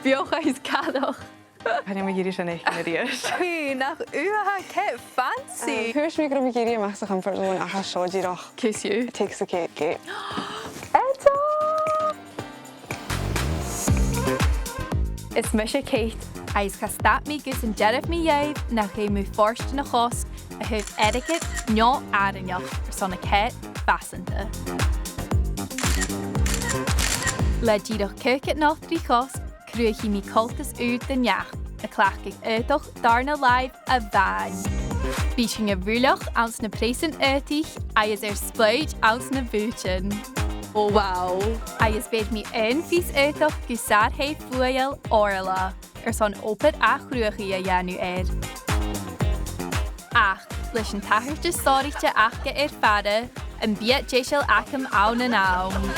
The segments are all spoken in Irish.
Biocha is cadach. Can you make it a idiot? Hey, nach uha ke fancy. Here's me going to make it a comfort zone. I have showed you. Kiss you. It takes a cake. Etta! Is Misha Ceit. Ais castat mi gus yn derif mi ieib na chi mwy forst yn y chost a hyf Èideadh nio arinioch son y Ceit basanta. Le díadach cyrcet nóchtrí chost cruach hi mi coltas úd den iach a clachig Èideadh darna live a bhain. Bísing a bhúlach ans na presan Èideadh a is spleid ans na Bùthan. Oh wow! A is beid mi fís Èideadh gusar hei fuail orla. Son opad a chruachaí a dhéanú air. Ach, leis an tathirte sóiríte achcha fada, an bíad Deiseil acham Lá Naomh.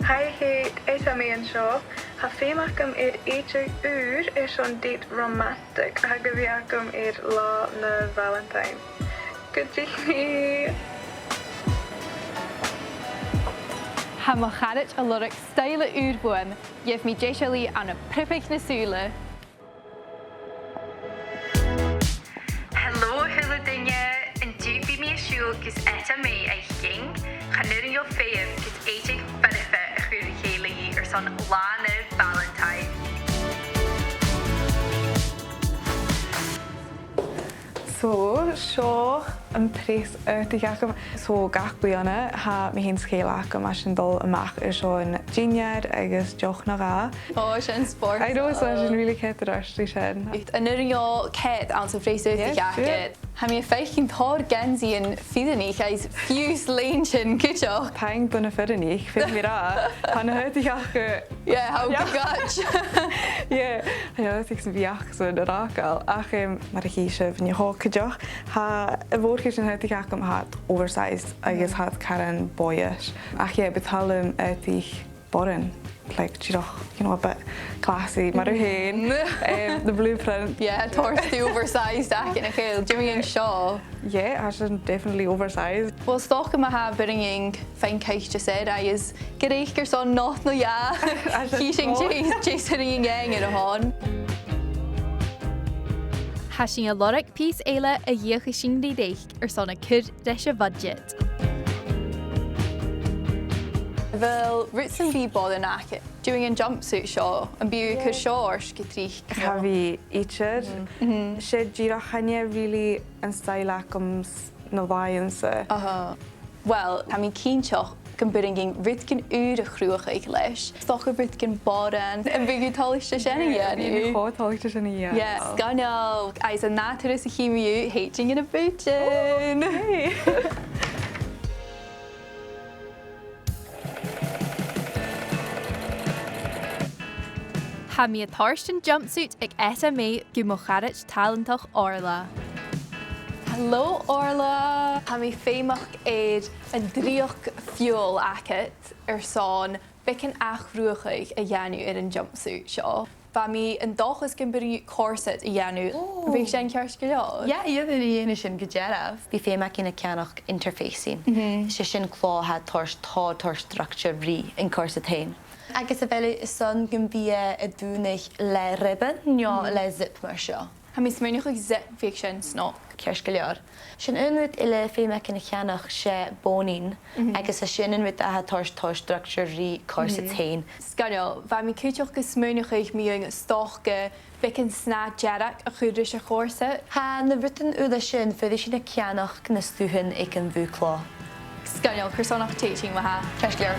Hi Kate, Etta May an seo. Ha féachcham Èideadh son deit romantic a go bhíachcham Lá Naomh Bhaileintin. Good to me. Ha mo chadit a lorach style úrbuam, yef mi Deiseil an a pripig na súla. Hello, hula dinge, and do be me a show gus Etta May I ging, chanur your fame gus Èideadh berife a cruthachadh son Lá Naomh Bhaileintin. So, seo an Preas-aodaich so gach buanna ha mi hen scéal acham as sin dul amach seo an Deireadh agus deoch na rá. Oh, sin sport. I know, so sin really ceit ar astrí sin. An your Ceit an sa Preas-aodaich. Ha mi a feichin thor gensi yn ffidanig eis fuse lein sin cwtioch. Paing buna fydanig, fydd mi ra. Han aodaich Yeah, how good gosh. Yeah, I know it's a biach so the racal. Ach mar hi sef ni ho cydioch. Ha y fwrch yn hydig ac am had oversized agus had Karen boyish. Ach yeah, betalum edrych boren. Like, you know, a bit classy. Mar the blueprint. Yeah, towards the oversized ac in a cael. Jimmy and Shaw. Yeah, I should definitely oversized. Wel, stoch yma ha byrring fein ceich just said, I is gydaich gerson noth no ya. Heating Jason yn gang yn y hon. Hasing a lorach piece eile a dhéocha sin deich son a cur reis a budget. Wel, roots yn fi bod yn ac doing a jumpsuit show and be cur shorsh gytrich. Havi eachid. Shed gira chanya really yn style acum no violence. Wel, ha mi cínteach gan byrringing rydgyn a chruach leis. Stoch a rydgyn boren yn bygyd tolish sin i Ni chod tolish sin i Yes, sgoinneil. Ais a naturus a chimiú hating in a Bùthan. Hey. Ha mi a tharstan jumpsuit ag Etta May gu mo chadit talentach orla. Hello orla! Ha mi féimach a dríoch fuel acet son bicin ach ruachaig a dhéanú an jumpsuit seo. Ba mi an dochas gan byrju corset a dhéanú. Bhí sin ceart go leor? Yeah, iad yn dhéana sin go Deireadh. Bhí féimach ina ceannach interfacing. Sé sin clá had tar structure rí in Corset hain. Agus a bheile is son gan bhí a dúnach le ribbon, nio le zip mar seo. Ha mi smynach ag zip bhí sin snok. Ceart go leor. Sin unwyd ile féimach ina ceannach sé bónin, agus a sin unwyd a had tar structure rí Corset hain. Sgoinneil, ba mi cúteach go smynach ag mi ang stoch go bicin sna Deireadh a chudris a Corset. Ha na bhuitain úla sin fydd sin a ceannach na stúhan ag an bhúclá. Sgoinneil, chursonach teaching ma ha. Ceart go leor.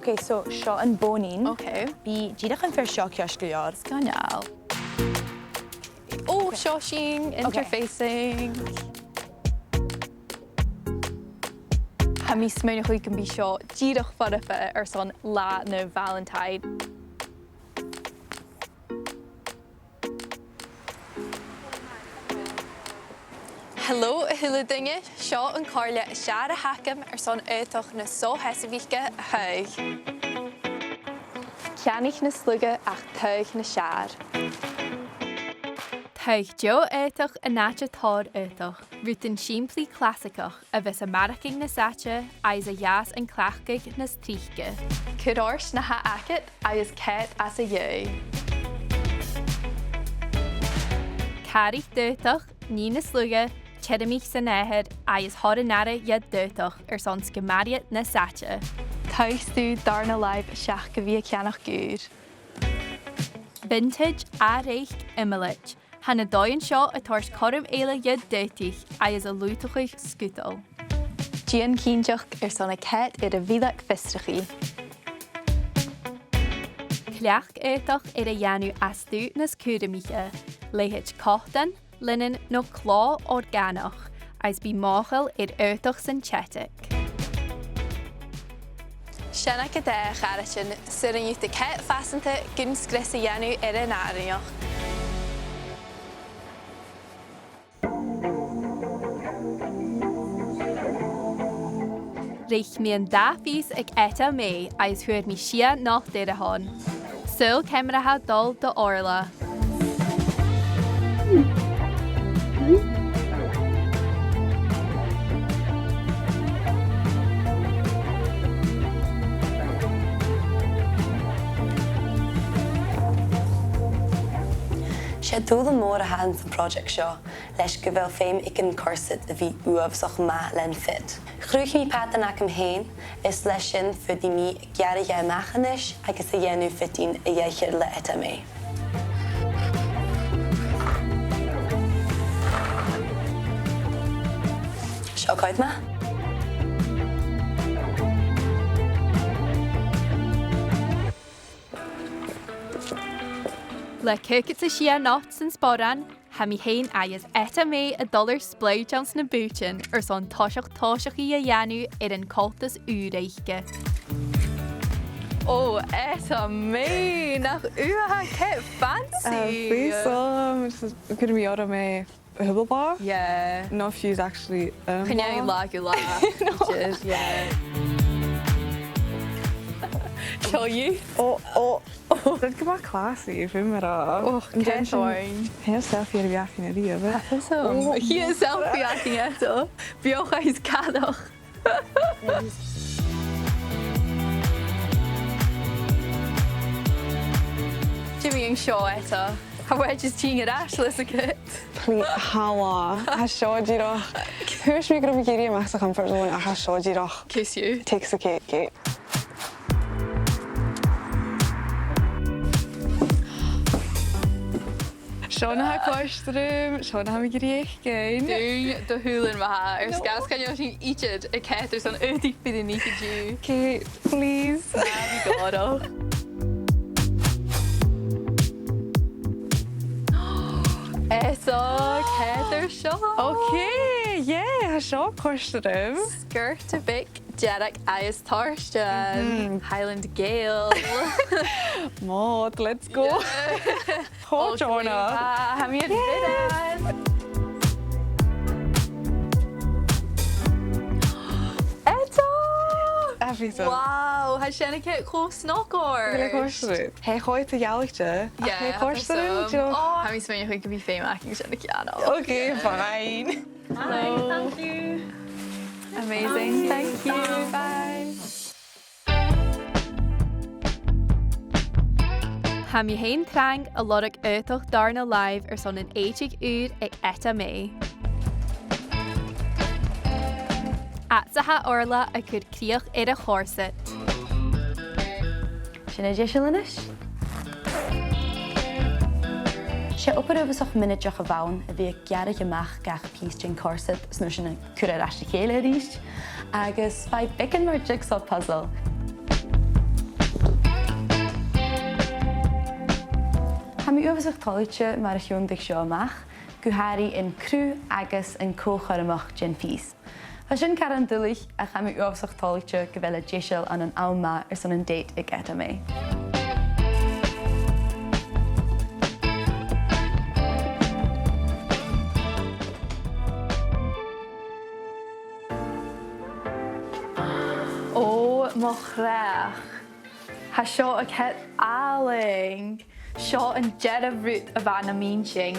Okay, so seo an bónin. Okay. Bí díadach an fear seo ceart go leor. Sgoinneil. Oh, shoshing, interfacing. Ha mi smynach ag gan bhí seo díadach fadafa son Lá Naomh Bhaileintin. Hello, a hula dinge, seo an Comhairle a seaar a hacam son Èideadh na sóisealtan a haig. ceannich na slúige ach teag na seaar. Teag jo Èideadh a náte tóir Èideadh, Bùthan siimplí clásicach a bheits a maraching na saite agus a jaas an clachcaig na stríchge. Cudors na ha acet agus Ceit as a dhé. Carich Deiteadh, ní na slúige, Chedamich san éhead agus thoranara iad Deiteadh son scamariad na saite. Teagstú Là Naomh Bhaileintin seach go bhí ceannach gúr. Vintage a réich imimelit. Hanna dóin seo a tors chorm eile iad deitich agus a lútachaich scutal. Díon cínteach son a Ceit a bhíleach fistrachaí. Cleach Èideadh a dhéanú asú nas cúdamíche, leithead cochtan, linen nó chlá orgánach, agus bí máchail Èideadh san Ceitic. Sena go dé charasin, sur an youth a Ceit fasanta gyn sgris a dhéanú an áireach. Reich mi an dafís ag Etta May agus thuair mi sia nach Deireadh. Sul cemratha dul do orla. Sé dúla mór a háan san project seo leis go bhfuil féim ag an Corset a bhí uamhsach maith len fit. Chrúch mi pátan ach am héin is leis sin fudí mi gearra dhé mechanis agus a dhéanú fitín a dhéichead le Etta May. Seo coid ma? Le cúcat a sia nácht san spóran, ha mi héin agus Etta May a dollar spléidjans na Bùthan son táiseach a dhéanú an coltas úreiche. Oh, Etta May, nach uatha Ceit fancy! This is going to be out of my hubblebar. Yeah. No, if she's actually Can you lag you laugh? Yeah. Show you? Oh. Did go back classy, if I'm Oh, Ceit. Here's selfie ar bheach in a rí, So, he is selfie acting eto. Biocha is cadach. Jimmy and Shaw eto. How wedges teeing it ashlis a kit. Please, hala. Ha seo díreach. Thuairs mi go géirí amach sa comfort zone a ha seo díreach. Kiss you. Takes the cake. Sean ha cloisterum, Sean ha mi géirí gain. Dún do húlan maha, sgas can you sin eachid a cat son udig bid in you. Kate, please. Goro. Eso, Heather Shaw. Okay, yeah, ha seo cloisterum. Skirt a big, Jeddak Ayas Tarstan, Highland Gale. Maud, let's go. Oh, Jonah. Have you bid Everything. Wow, has Shanna Kit close knocker? Really cloisterum. Hey, gooi te jáligte. Hey, cloisterum. Oh, how many smell you think could be famous acting Shanna Kiano? Okay, fine. Hello. Thank you. Amazing. Thank you. Bye. Ha mi hain trang a lorach Èideadh Là Naomh Bhaileintin son an éitigh úr ag Etta May. Atsatha orla a chud críoch a Corset. Sinna Deiseil-inis? Sé operábhasach minideach a bhain a bhí gearra amach gach pís sin Corset sna sinna cruthachadh ríist, agus bhaid bicin mar jigsaw puzzle. Ha mi uamhasach tálaite mar a thiúntaigh seo amach, go háirí in crú agus in cóchar gin pís. Tá sin caran dúlaich a cha mi uamhasach tálaite go bhfuil Deiseil an ALBA son an deit ag Etta May. Oh, mo chreach. Ha seo a cet aling. Seo an Deireadh root a bhean na mínsing.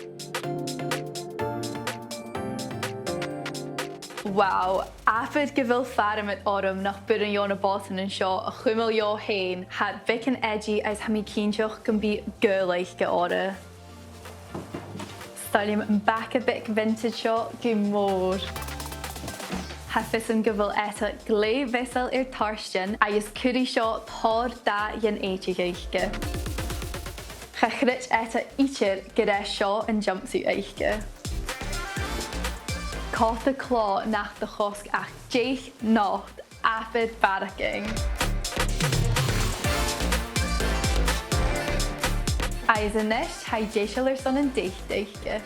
Wow, afid go bhfuil fearm at orm nach bud an Iona Bùthan an seo a chuimil jo hain had bic an edgy as ha mi cínseoch gan bí gurlaich go ora. Stalim an back a bic vintage seo go mór. Ha fisan go bhfuil Etta glé Deiseil tarstin agus curí seo tór da yen Èideadh. Cha chrit Etta ítir gyda seo an jumpsuit eiche. Caught the claw nach the chosk ach deich nacht afid barracking. As a nish hai Deiseil son an Deireadh.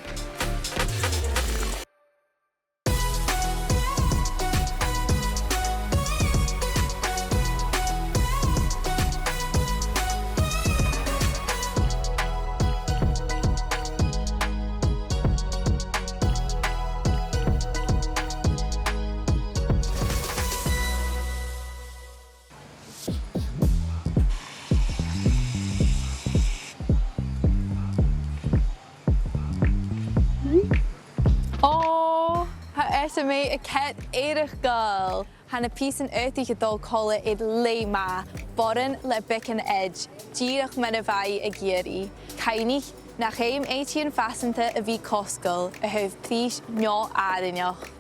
Etta May a Ceit Èideadh Hanna piece an earthy dul colla id Là Naomh Bhaileintin le bic an edge. Deireadh me na bhai a géirí. Cainich nach chéim 18 fasanta a bhí coscail a thuh prís neo áideanach.